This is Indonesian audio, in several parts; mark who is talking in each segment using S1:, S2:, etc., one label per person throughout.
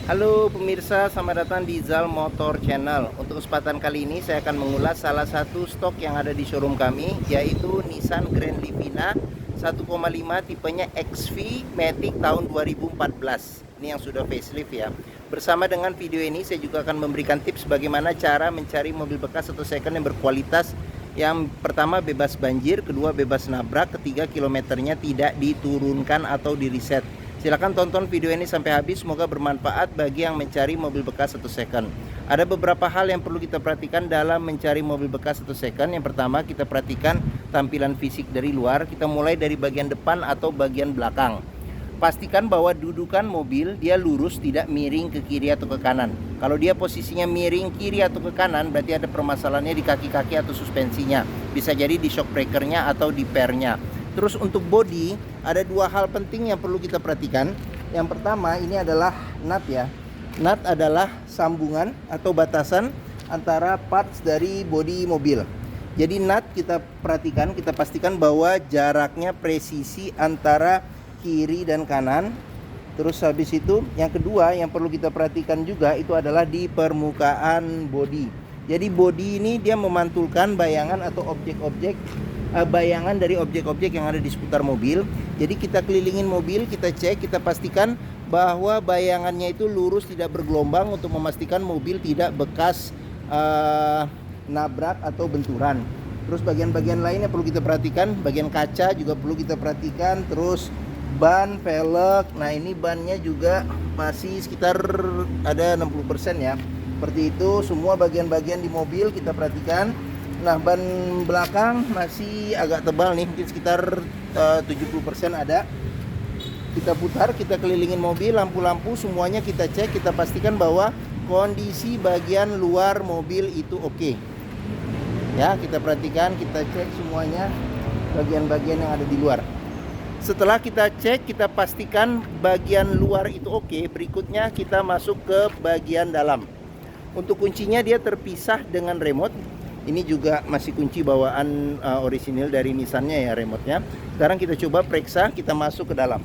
S1: Halo pemirsa, selamat datang di Zal Motor Channel. Untuk kesempatan kali ini saya akan mengulas salah satu stok yang ada di showroom kami, yaitu Nissan Grand Livina 1,5 tipenya XV Matic tahun 2014. Ini yang sudah facelift ya. Bersama dengan video ini saya juga akan memberikan tips bagaimana cara mencari mobil bekas atau second yang berkualitas. Yang pertama bebas banjir, kedua bebas nabrak, ketiga kilometernya tidak diturunkan atau di reset. Silahkan tonton video ini sampai habis, semoga bermanfaat bagi yang mencari mobil bekas atau second. Ada beberapa hal yang perlu kita perhatikan dalam mencari mobil bekas atau second. Yang pertama, kita perhatikan tampilan fisik dari luar. Kita mulai dari bagian depan atau bagian belakang. Pastikan bahwa dudukan mobil dia lurus, tidak miring ke kiri atau ke kanan. Kalau dia posisinya miring kiri atau ke kanan, berarti ada permasalahannya di kaki-kaki atau suspensinya. Bisa jadi di shock breakernya atau di pairnya. Terus untuk bodi, ada dua hal penting yang perlu kita perhatikan. Yang pertama, ini adalah nut ya. Nut adalah sambungan atau batasan antara parts dari bodi mobil. Jadi nut kita perhatikan, kita pastikan bahwa jaraknya presisi antara kiri dan kanan. Terus habis itu, yang kedua yang perlu kita perhatikan juga itu adalah di permukaan bodi. Jadi bodi ini dia memantulkan bayangan atau objek-objek, bayangan dari objek-objek yang ada di seputar mobil. Jadi kita kelilingin mobil, kita cek, kita pastikan bahwa bayangannya itu lurus, tidak bergelombang, untuk memastikan mobil tidak bekas nabrak atau benturan. Terus bagian-bagian lainnya perlu kita perhatikan, bagian kaca juga perlu kita perhatikan. Terus ban, velg, nah ini bannya juga masih sekitar ada 60% ya. Seperti itu, semua bagian-bagian di mobil kita perhatikan. Nah, ban belakang masih agak tebal nih, mungkin sekitar 70% ada. Kita putar, kita kelilingin mobil, lampu-lampu semuanya kita cek, kita pastikan bahwa kondisi bagian luar mobil itu oke. Ya, kita perhatikan, kita cek semuanya bagian-bagian yang ada di luar. Setelah kita cek, kita pastikan bagian luar itu oke. Berikutnya kita masuk ke bagian dalam. Untuk kuncinya dia terpisah dengan remote. Ini juga masih kunci bawaan orisinil dari Nissan-nya ya, remote-nya. Sekarang kita coba periksa, kita masuk ke dalam.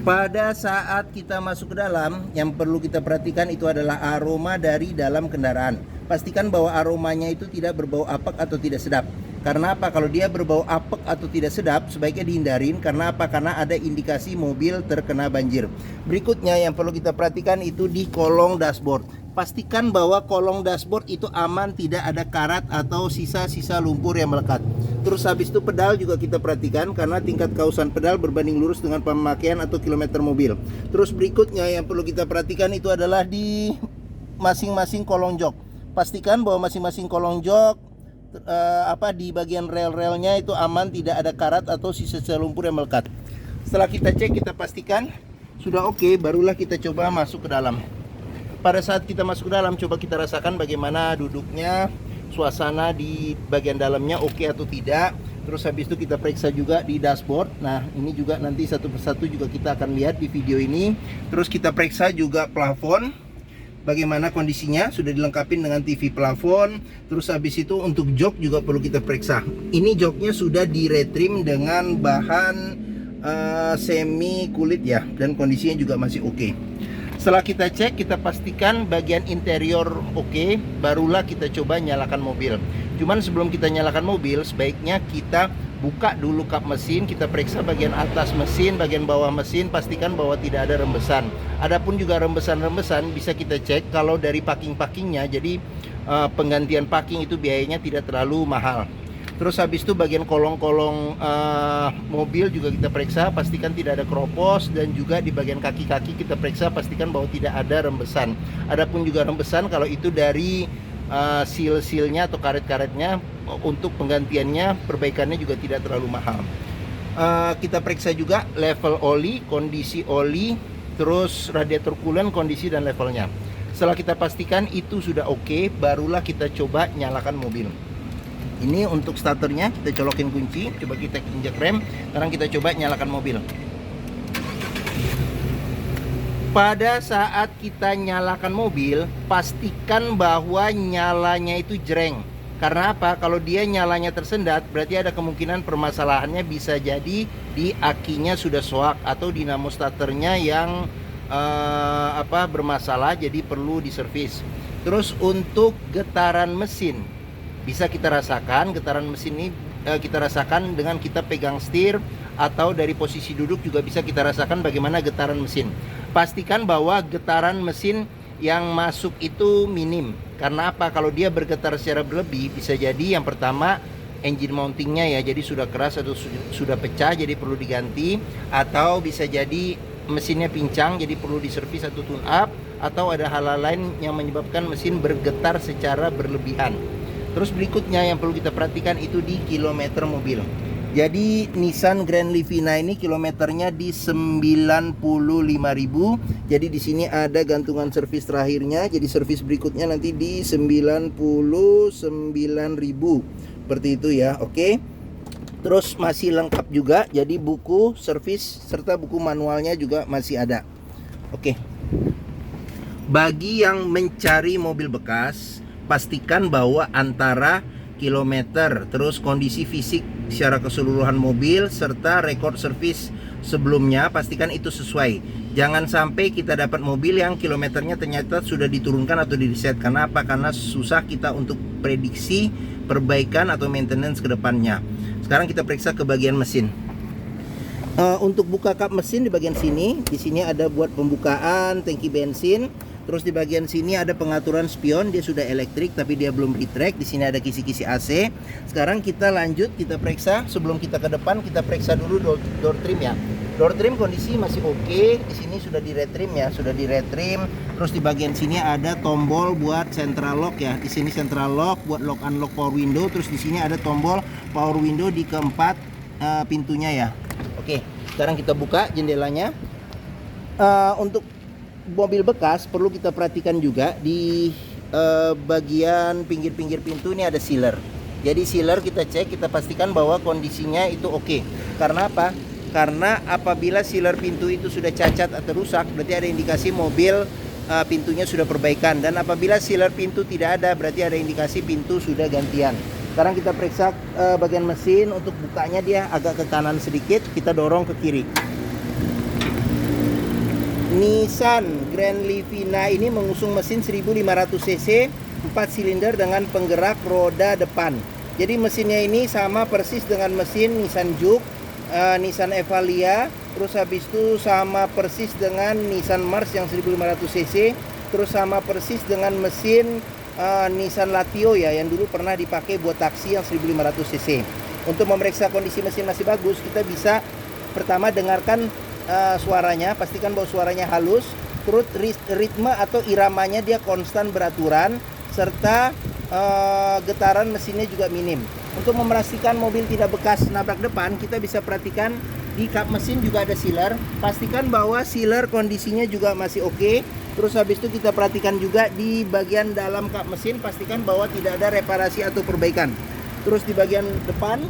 S1: Pada saat kita masuk ke dalam, yang perlu kita perhatikan itu adalah aroma dari dalam kendaraan. Pastikan bahwa aromanya itu tidak berbau apek atau tidak sedap. Karena apa? Kalau dia berbau apek atau tidak sedap, sebaiknya dihindarin. Karena apa? Karena ada indikasi mobil terkena banjir. Berikutnya yang perlu kita perhatikan itu di kolong dashboard. Pastikan bahwa kolong dashboard itu aman, tidak ada karat atau sisa-sisa lumpur yang melekat. Terus habis itu pedal juga kita perhatikan, karena tingkat kausan pedal berbanding lurus dengan pemakaian atau kilometer mobil. Terus berikutnya yang perlu kita perhatikan itu adalah di masing-masing kolong jok. Pastikan bahwa masing-masing kolong jok di bagian rel-relnya itu aman, tidak ada karat atau sisa-sisa lumpur yang melekat. Setelah kita cek, kita pastikan sudah oke, barulah kita coba masuk ke dalam. Pada saat kita masuk ke dalam, coba kita rasakan bagaimana duduknya, suasana di bagian dalamnya oke atau tidak. Terus habis itu kita periksa juga di dashboard. Nah, ini juga nanti satu persatu juga kita akan lihat di video ini. Terus kita periksa juga plafon, bagaimana kondisinya, sudah dilengkapi dengan TV plafon. Terus habis itu untuk jok juga perlu kita periksa. Ini joknya sudah di-retrim dengan bahan semi kulit ya, dan kondisinya juga masih oke. Setelah kita cek, kita pastikan bagian interior oke, barulah kita coba nyalakan mobil. Cuman sebelum kita nyalakan mobil, sebaiknya kita buka dulu kap mesin, kita periksa bagian atas mesin, bagian bawah mesin, pastikan bahwa tidak ada rembesan. Adapun juga rembesan-rembesan bisa kita cek kalau dari packing-packingnya, jadi penggantian packing itu biayanya tidak terlalu mahal. Terus habis itu bagian kolong-kolong mobil juga kita periksa, pastikan tidak ada keropos, dan juga di bagian kaki-kaki kita periksa, pastikan bahwa tidak ada rembesan. Adapun juga rembesan kalau itu dari seal-sealnya atau karet-karetnya, untuk penggantiannya, perbaikannya juga tidak terlalu mahal. Kita periksa juga level oli, kondisi oli, terus radiator coolant, kondisi dan levelnya. Setelah kita pastikan itu sudah oke, barulah kita coba nyalakan mobil. Ini untuk starternya, kita colokin kunci, coba kita injak rem. Sekarang kita coba nyalakan mobil. Pada saat kita nyalakan mobil, pastikan bahwa nyalanya itu jreng. Karena apa? Kalau dia nyalanya tersendat, berarti ada kemungkinan permasalahannya bisa jadi di akinya sudah soak atau dinamo starternya yang bermasalah, jadi perlu diservis. Terus untuk getaran mesin, bisa kita rasakan getaran mesin ini kita rasakan dengan kita pegang setir atau dari posisi duduk juga bisa kita rasakan bagaimana getaran mesin. Pastikan bahwa getaran mesin yang masuk itu minim. Karena apa? Kalau dia bergetar secara berlebih, bisa jadi yang pertama engine mountingnya ya, jadi sudah keras atau sudah pecah, jadi perlu diganti. Atau bisa jadi mesinnya pincang, jadi perlu diservis atau tune up. Atau ada hal lain yang menyebabkan mesin bergetar secara berlebihan. Terus berikutnya yang perlu kita perhatikan itu di kilometer mobil. Jadi Nissan Grand Livina ini kilometernya di 95.000. Jadi di sini ada gantungan servis terakhirnya. Jadi servis berikutnya nanti di 99.000. Seperti itu ya. Oke. Terus masih lengkap juga. Jadi buku servis serta buku manualnya juga masih ada. Oke. Bagi yang mencari mobil bekas, pastikan bahwa antara kilometer, terus kondisi fisik secara keseluruhan mobil, serta rekor servis sebelumnya, pastikan itu sesuai. Jangan sampai kita dapat mobil yang kilometernya ternyata sudah diturunkan atau di-reset. Karena apa? Karena susah kita untuk prediksi perbaikan atau maintenance ke depannya. Sekarang kita periksa ke bagian mesin. Untuk buka kap mesin di bagian sini, di sini ada buat pembukaan tangki bensin. Terus di bagian sini ada pengaturan spion, dia sudah elektrik tapi dia belum retract. Di sini ada kisi-kisi AC. Sekarang kita lanjut, kita periksa. Sebelum kita ke depan, kita periksa dulu door trim ya. Door trim kondisi masih oke. Di sini sudah di retrim ya, sudah di retrim. Terus di bagian sini ada tombol buat central lock ya. Di sini central lock buat lock unlock power window. Terus di sini ada tombol power window di keempat pintunya ya. Oke, sekarang kita buka jendelanya. Untuk mobil bekas perlu kita perhatikan juga di bagian pinggir-pinggir pintu ini ada sealer. Jadi sealer kita cek, kita pastikan bahwa kondisinya itu oke. Karena apa? Karena apabila sealer pintu itu sudah cacat atau rusak, berarti ada indikasi mobil pintunya sudah perbaikan. Dan apabila sealer pintu tidak ada, berarti ada indikasi pintu sudah gantian. Sekarang kita periksa bagian mesin. Untuk bukanya dia agak ke kanan sedikit, kita dorong ke kiri. Nissan Grand Livina ini mengusung mesin 1500 cc 4 silinder dengan penggerak roda depan. Jadi mesinnya ini sama persis dengan mesin Nissan Juke, Nissan Evalia. Terus habis itu sama persis dengan Nissan Mars yang 1500 cc. Terus sama persis dengan mesin Nissan Latio ya, yang dulu pernah dipakai buat taksi yang 1500 cc. Untuk memeriksa kondisi mesin masih bagus, kita bisa pertama dengarkan suaranya, pastikan bahwa suaranya halus, terus ritme atau iramanya dia konstan beraturan, serta getaran mesinnya juga minim. Untuk memastikan mobil tidak bekas nabrak depan, kita bisa perhatikan di kap mesin juga ada sealer. Pastikan bahwa sealer kondisinya juga masih oke. Terus habis itu kita perhatikan juga di bagian dalam kap mesin, pastikan bahwa tidak ada reparasi atau perbaikan. Terus di bagian depan,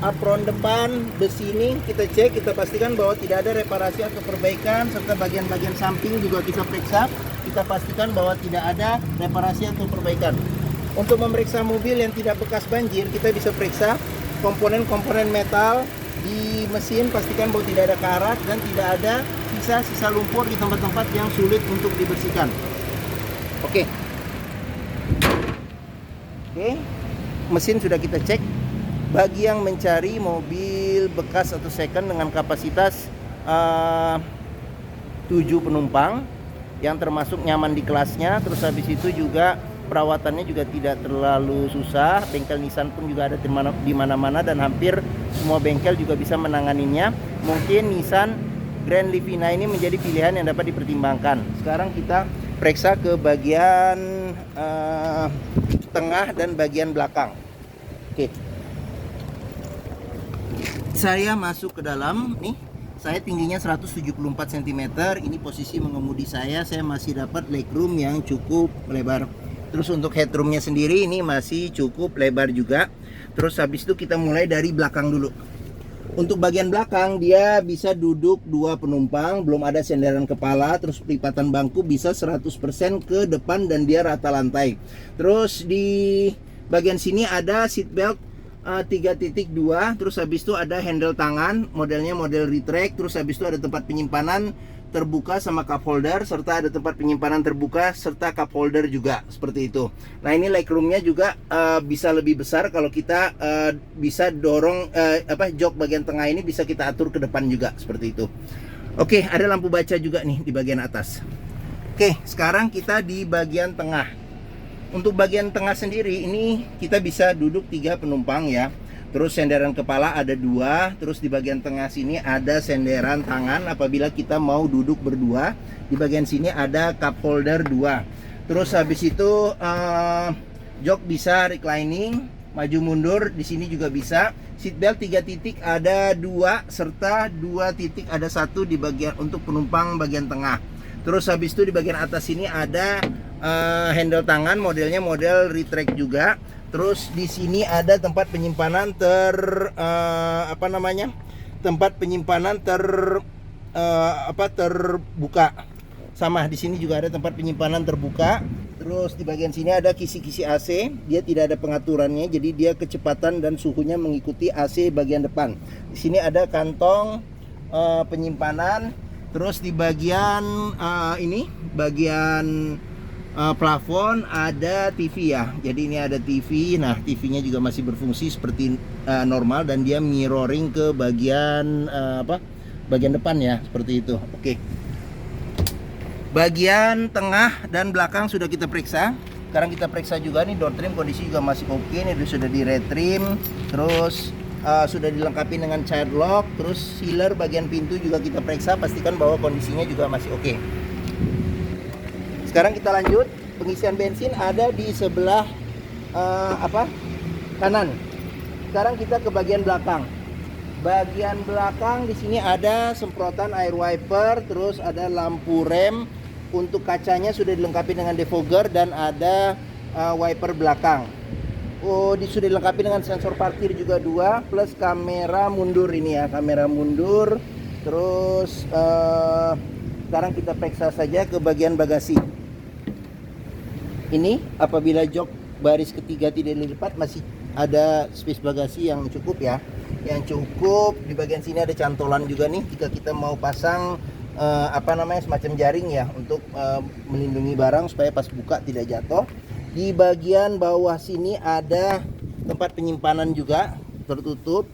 S1: apron depan, besi ini kita cek, kita pastikan bahwa tidak ada reparasi atau perbaikan, serta bagian-bagian samping juga kita periksa, kita pastikan bahwa tidak ada reparasi atau perbaikan. Untuk memeriksa mobil yang tidak bekas banjir, kita bisa periksa komponen-komponen metal di mesin, pastikan bahwa tidak ada karat dan tidak ada sisa-sisa lumpur di tempat-tempat yang sulit untuk dibersihkan. Oke, mesin sudah kita cek. Bagi yang mencari mobil bekas atau second dengan kapasitas 7 penumpang yang termasuk nyaman di kelasnya, terus habis itu juga perawatannya juga tidak terlalu susah. Bengkel Nissan pun juga ada di mana-mana dan hampir semua bengkel juga bisa menanganinya. Mungkin Nissan Grand Livina ini menjadi pilihan yang dapat dipertimbangkan. Sekarang kita periksa ke bagian tengah dan bagian belakang. Oke. Saya masuk ke dalam nih. Saya tingginya 174 cm. Ini posisi mengemudi saya masih dapat legroom yang cukup lebar. Terus untuk headroomnya sendiri ini masih cukup lebar juga. Terus habis itu kita mulai dari belakang dulu. Untuk bagian belakang dia bisa duduk 2 penumpang, belum ada senderan kepala. Terus pelipatan bangku bisa 100% ke depan dan dia rata lantai. Terus di Bagian sini ada seat belt 3.2, terus habis itu ada handle tangan, modelnya model retract, terus habis itu ada tempat penyimpanan terbuka sama cup holder, serta ada tempat penyimpanan terbuka serta cup holder juga seperti itu. Nah, ini legroomnya juga bisa lebih besar kalau kita bisa dorong jok bagian tengah ini bisa kita atur ke depan juga seperti itu. Oke, ada lampu baca juga nih di bagian atas. Oke, sekarang kita di bagian tengah. Untuk bagian tengah sendiri ini kita bisa duduk 3 penumpang ya. Terus senderan kepala ada 2. Terus di bagian tengah sini ada senderan tangan apabila kita mau duduk berdua. Di bagian sini ada cup holder 2. Terus habis itu jok bisa reclining, maju mundur di sini juga bisa. Seat belt 3 titik ada 2 serta 2 titik ada 1 di bagian untuk penumpang bagian tengah. Terus habis itu di bagian atas sini ada handle tangan, modelnya model retract juga. Terus di sini ada tempat penyimpanan tempat penyimpanan terbuka. Sama di sini juga ada tempat penyimpanan terbuka. Terus di bagian sini ada kisi-kisi AC. Dia tidak ada pengaturannya, jadi dia kecepatan dan suhunya mengikuti AC bagian depan. Di sini ada kantong penyimpanan. Terus di bagian bagian plafon ada TV ya. Jadi ini ada TV. Nah, TV-nya juga masih berfungsi seperti normal dan dia mirroring ke bagian bagian depan ya, seperti itu. Oke. Bagian tengah dan belakang sudah kita periksa. Sekarang kita periksa juga nih door trim, kondisi juga masih oke. Ini sudah di retrim. Terus sudah dilengkapi dengan child lock. Terus sealer bagian pintu juga kita periksa, pastikan bahwa kondisinya juga masih oke. Sekarang kita lanjut, pengisian bensin ada di sebelah kanan. Sekarang kita ke bagian belakang. Bagian belakang di sini ada semprotan air wiper, terus ada lampu rem. Untuk kacanya sudah dilengkapi dengan defogger dan ada wiper belakang. Sudah dilengkapi dengan sensor parkir juga 2 plus kamera mundur ini ya, kamera mundur. Terus sekarang kita periksa saja ke bagian bagasi. Ini apabila jok baris ketiga tidak dilipat masih ada space bagasi yang cukup ya. Yang cukup di bagian sini ada cantolan juga nih jika kita mau pasang semacam jaring ya untuk melindungi barang supaya pas buka tidak jatuh. Di bagian bawah sini ada tempat penyimpanan juga tertutup.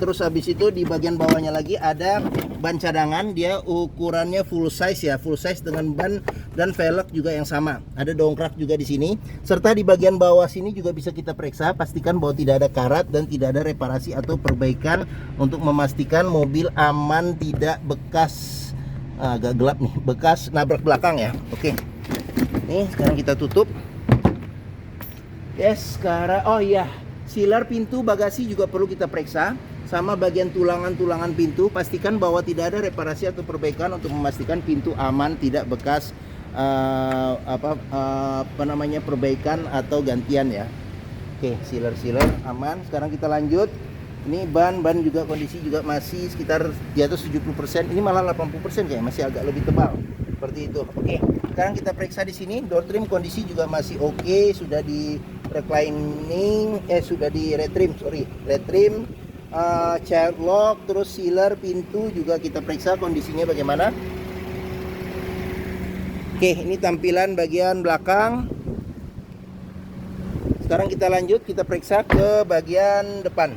S1: Terus habis itu di bagian bawahnya lagi ada ban cadangan, dia ukurannya full size ya, full size dengan ban dan velg juga yang sama. Ada dongkrak juga di sini. Serta di bagian bawah sini juga bisa kita periksa, pastikan bahwa tidak ada karat dan tidak ada reparasi atau perbaikan untuk memastikan mobil aman, tidak bekas agak gelap nih, bekas nabrak belakang ya. Oke. Nih, sekarang kita tutup. Yes, sekarang sealer pintu bagasi juga perlu kita periksa, sama bagian tulangan-tulangan pintu, pastikan bahwa tidak ada reparasi atau perbaikan untuk memastikan pintu aman, tidak bekas perbaikan atau gantian ya. Oke, sealer aman. Sekarang kita lanjut. Ini ban juga kondisi juga masih sekitar di atas 70%. Ini malah 80% kayak masih agak lebih tebal. Seperti itu. Oke. Sekarang kita periksa di sini. Door trim kondisi juga masih oke, sudah di reclining, sudah di retrim, retrim, child lock, terus sealer pintu juga kita periksa kondisinya bagaimana. Oke, ini tampilan bagian belakang. Sekarang kita lanjut, kita periksa ke bagian depan.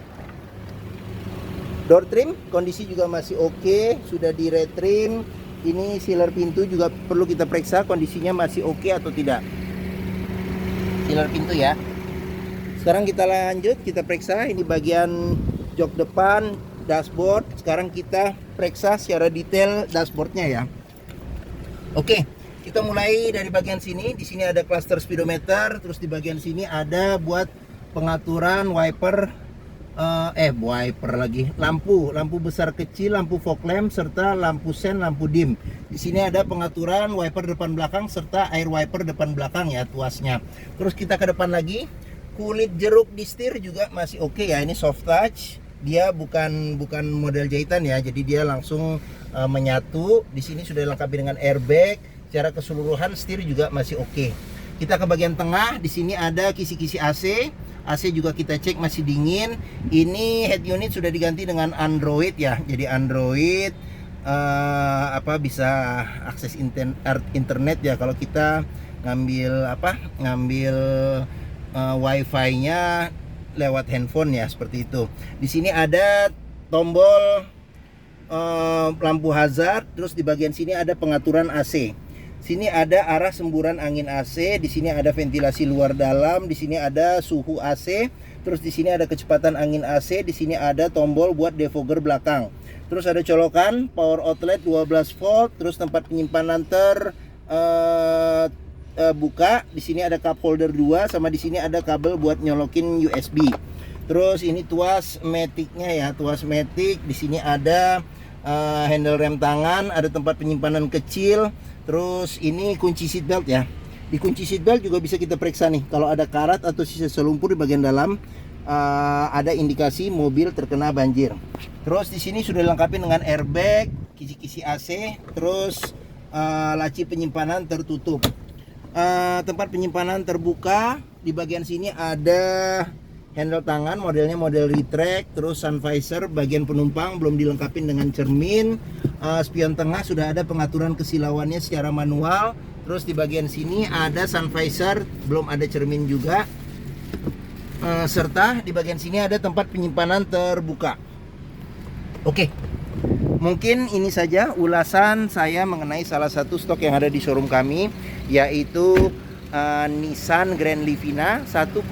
S1: Door trim kondisi juga masih oke, sudah di retrim. Ini sealer pintu juga perlu kita periksa kondisinya masih oke atau tidak. Sealer pintu ya. Sekarang kita lanjut, kita periksa ini bagian jok depan, dashboard. Sekarang kita periksa secara detail dashboardnya ya. Oke, kita mulai dari bagian sini. Di sini ada cluster speedometer, terus di bagian sini ada buat pengaturan wiper, lampu besar kecil, lampu fog lamp serta lampu sen, lampu dim. Di sini ada pengaturan wiper depan belakang serta air wiper depan belakang ya, tuasnya. Terus kita ke depan lagi, kulit jeruk di setir juga masih oke ya. Ini soft touch, dia bukan model jahitan ya, jadi dia langsung menyatu. Di sini sudah dilengkapi dengan airbag. Secara keseluruhan setir juga masih oke. Kita ke bagian tengah, di sini ada kisi-kisi AC. AC juga kita cek masih dingin. Ini head unit sudah diganti dengan Android ya. Jadi Android bisa akses internet ya kalau kita ngambil wifi-nya lewat handphone ya, seperti itu. Di sini ada tombol lampu hazard, terus di bagian sini ada pengaturan AC. Sini ada arah semburan angin AC, di sini ada ventilasi luar dalam, di sini ada suhu AC, terus di sini ada kecepatan angin AC, di sini ada tombol buat defogger belakang. Terus ada colokan power outlet 12 volt, terus tempat penyimpanan buka. Di sini ada cup holder 2, sama di sini ada kabel buat nyolokin USB. Terus ini tuas matic-nya ya, tuas matic. Di sini ada handle rem tangan, ada tempat penyimpanan kecil. Terus ini kunci seat belt ya. Di kunci seat belt juga bisa kita periksa nih, kalau ada karat atau sisa selumpur di bagian dalam, ada indikasi mobil terkena banjir. Terus di sini sudah dilengkapi dengan airbag, kisi-kisi AC, terus laci penyimpanan tertutup. Tempat penyimpanan terbuka. Di bagian sini ada handle tangan, modelnya model retract, terus sun visor. Bagian penumpang belum dilengkapi dengan cermin. Spion tengah sudah ada pengaturan kesilauannya secara manual. Terus di bagian sini ada sun visor, belum ada cermin juga. Serta di bagian sini ada tempat penyimpanan terbuka. Oke, mungkin ini saja ulasan saya mengenai salah satu stok yang ada di showroom kami, yaitu Nissan Grand Livina 1,5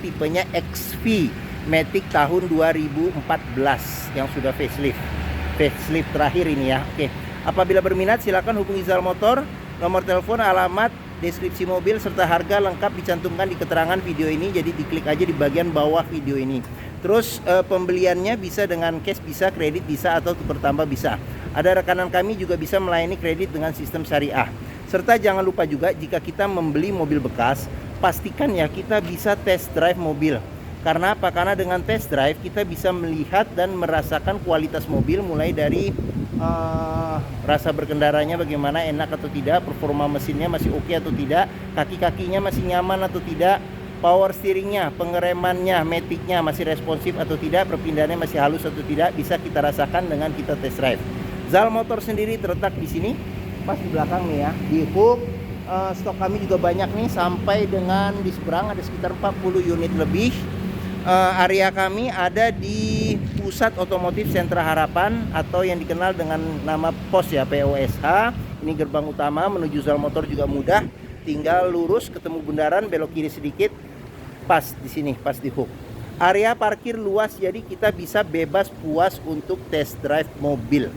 S1: tipenya XV Matic tahun 2014 yang sudah facelift terakhir ini ya. Oke, apabila berminat silakan hubungi Zal Motor. Nomor telepon, alamat, deskripsi mobil serta harga lengkap dicantumkan di keterangan video ini. Jadi diklik aja di bagian bawah video ini. Terus pembeliannya bisa dengan cash, bisa kredit, bisa atau tukar tambah bisa. Ada rekanan kami juga bisa melayani kredit dengan sistem syariah. Serta jangan lupa juga jika kita membeli mobil bekas, pastikan ya kita bisa test drive mobil. Karena apa? Karena dengan test drive kita bisa melihat dan merasakan kualitas mobil, mulai dari rasa berkendaranya bagaimana, enak atau tidak, performa mesinnya masih oke atau tidak, kaki-kakinya masih nyaman atau tidak, power steeringnya, pengeremannya, maticnya masih responsif atau tidak, perpindahannya masih halus atau tidak, bisa kita rasakan dengan kita test drive. Zal Motor sendiri terletak di sini, pas di belakang nih ya, di hook. Stok kami juga banyak nih, sampai dengan di seberang ada sekitar 40 unit lebih. Area kami ada di Pusat Otomotif Sentra Harapan atau yang dikenal dengan nama POS ya, POSH. Ini gerbang utama menuju Zal Motor juga mudah, tinggal lurus ketemu bundaran, belok kiri sedikit, pas di sini, pas di hook. Area parkir luas, jadi kita bisa bebas puas untuk test drive mobil.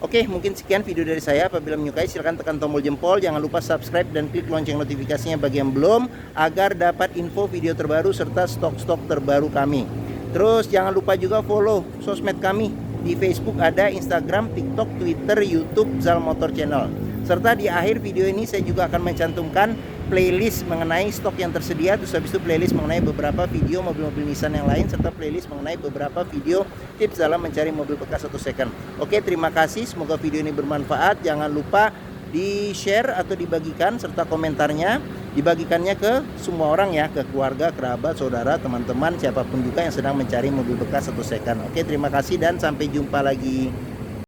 S1: Oke, mungkin sekian video dari saya. Apabila menyukai silahkan tekan tombol jempol, jangan lupa subscribe dan klik lonceng notifikasinya bagi yang belum, agar dapat info video terbaru serta stok-stok terbaru kami. Terus jangan lupa juga follow sosmed kami. Di Facebook ada, Instagram, TikTok, Twitter, YouTube, Zal Motor Channel. Serta di akhir video ini saya juga akan mencantumkan playlist mengenai stok yang tersedia, terus habis itu playlist mengenai beberapa video mobil-mobil Nissan yang lain, serta playlist mengenai beberapa video tips dalam mencari mobil bekas atau second. Oke, terima kasih, semoga video ini bermanfaat. Jangan lupa di share atau dibagikan, serta komentarnya dibagikannya ke semua orang ya, ke keluarga, kerabat, saudara, teman-teman, siapapun juga yang sedang mencari mobil bekas atau second. Oke, terima kasih dan sampai jumpa lagi.